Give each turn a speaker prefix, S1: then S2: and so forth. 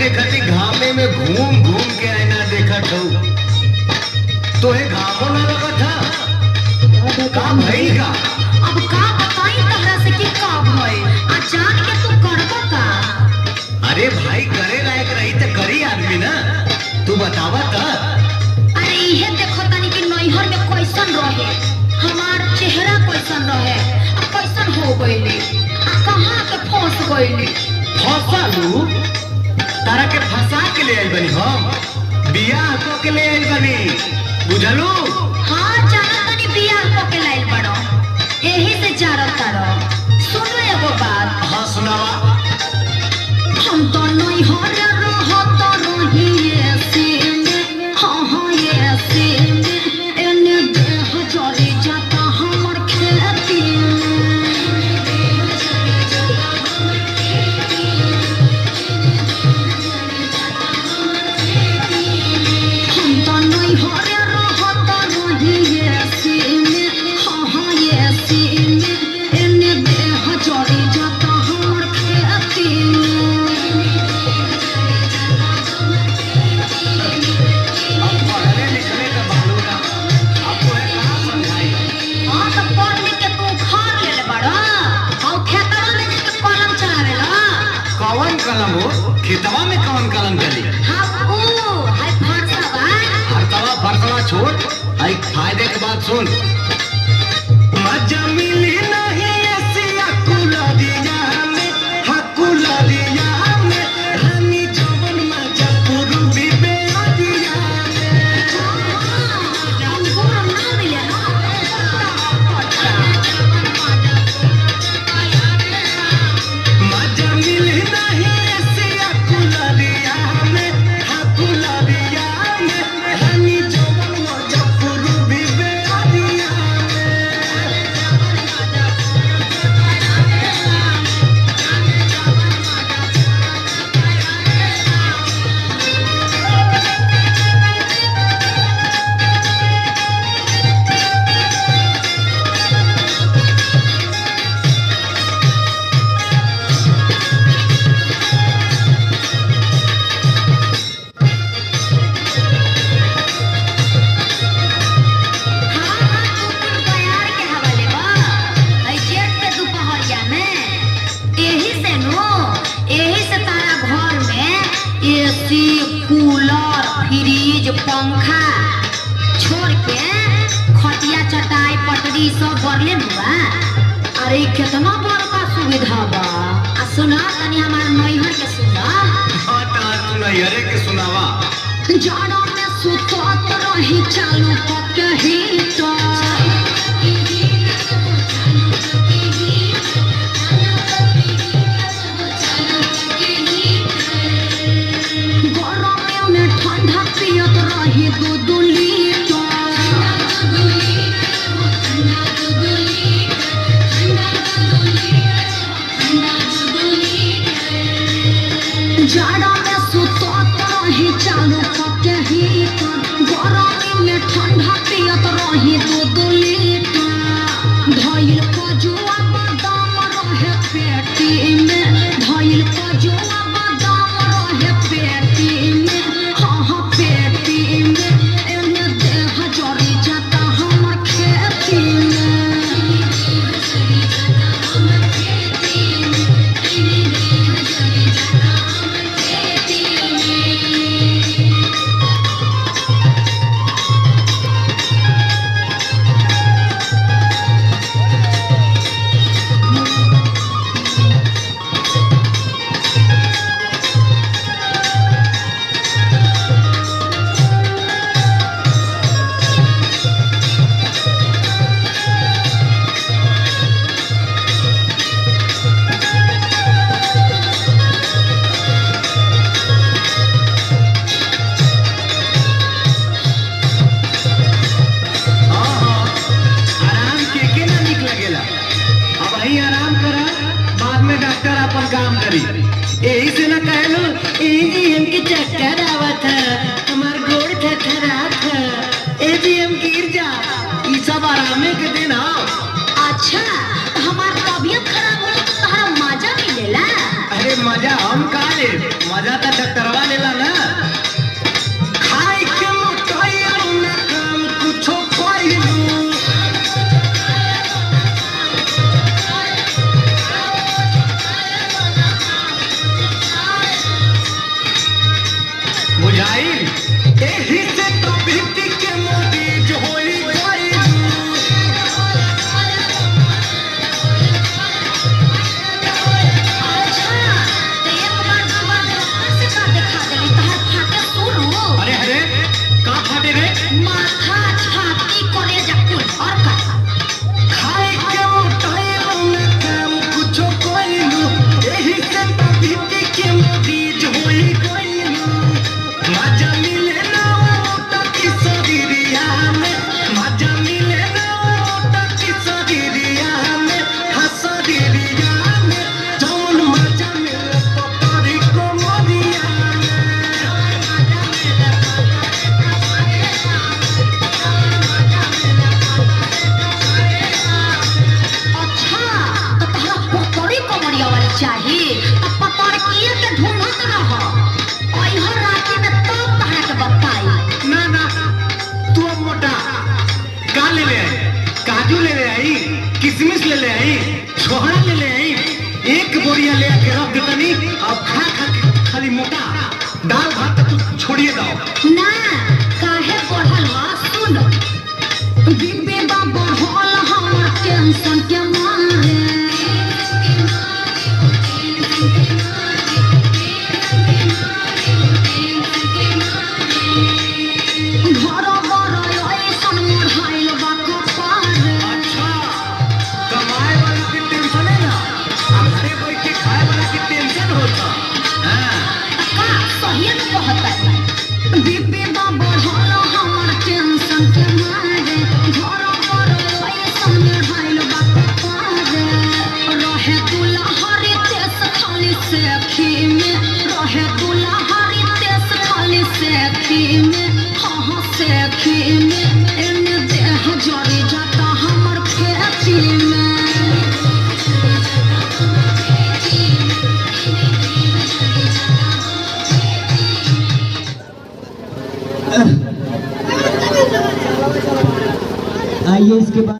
S1: देखती घामे में घूम घूम के आईना देखा था तो है घामो ना लगा था का भई का
S2: अब का बताई तहरा से कि का भई आ जान के तू करबो का।
S1: अरे भाई करे लायक रही तो करी आदमी ना तू बतावा था।
S2: अरे इहे देखो तनी कि नैहर में कैसन रहे हमार चेहरा कैसन रहे अब कैसन हो गइली आ कहां के फंस गइली।
S1: फसालू तारा के फंसा के ले आई बनी हम बियाह को के ले आई बनी बुझलू।
S2: हां जाना तनी बियाह को के लाइल बड़ो एही से जारत तारो। सुनो एगो बात।
S1: हां सुनावा।
S2: हम तो नैहर रहत रही ऐसे में हां हां ऐसे में एने देह जरी जाता हमर खेती हम तो नैहर रहत रही ऐसे में हां हां ऐसे में एने देह जरी जाता हमर खेती
S1: अब पढ़ने लिखने का बालू ना आपको है कहां समझाई।
S2: हां तो पढ़ लिख के तू खार लेले बड़ा हां खेतवा में जाके कलम चलावेला।
S1: कौन कलम हो खेतवा में कौन कलम चली।
S2: हां ओ हाय फरसवा
S1: फरतवा छोड़ आई फायदे के बात सुन। मजा मिली नहीं ऐसी अकुलरिया में हकुलरिया में रानी जवन मजा पूर्वी बेअदिया में
S2: हमको ना मिले ना
S1: मजा मिली नहीं ऐसी अकुलरिया में हकुलरिया में रानी जवन मजा पूर्वी बेअदिया में।
S2: कूलर फ्रिज पंखा छोड़ के खटिया चटाई पटरी सब बरले बा। अरे कितना बड़का सुविधा बा। आ सुना तनी हमार नैहर के सुना।
S1: हाँ तार तू नैहरे के सुनावा।
S2: जाड़ा में सुतत रही चालू के हीटर गरम में ठंडा पियत रही दूध जाड़ा में सुतत रही चालू के हीटर गरम में ठंडा पियत रही दूध
S1: बोरिया ले आके रख देतनी अब खा खा के खाली मोटा दाल भात तू छोड़िए दो
S2: ना काहे बढ़ल ह सुन बीपी बा बढ़ल हमर टेंशन के मारे घर बर ऐसन मोढ़ाइल बा कपारे
S1: अच्छा कमाए वाला की टेंशन है ना अब घरे बैठ के खाए वाला की टेंशन होता हां
S2: का सही न कहता बीपी बा बढ़ल हमर टेंशन के मारे घर बर ऐसन मोढ़ाइल बा कपारे रहे दुल्हरी तेस खाली सेखी में रहे दुल्हरी तेस खाली सेखी में हाँ सेखी में एने देह जरी जाता हमर खेती में
S3: आइए इसके बाद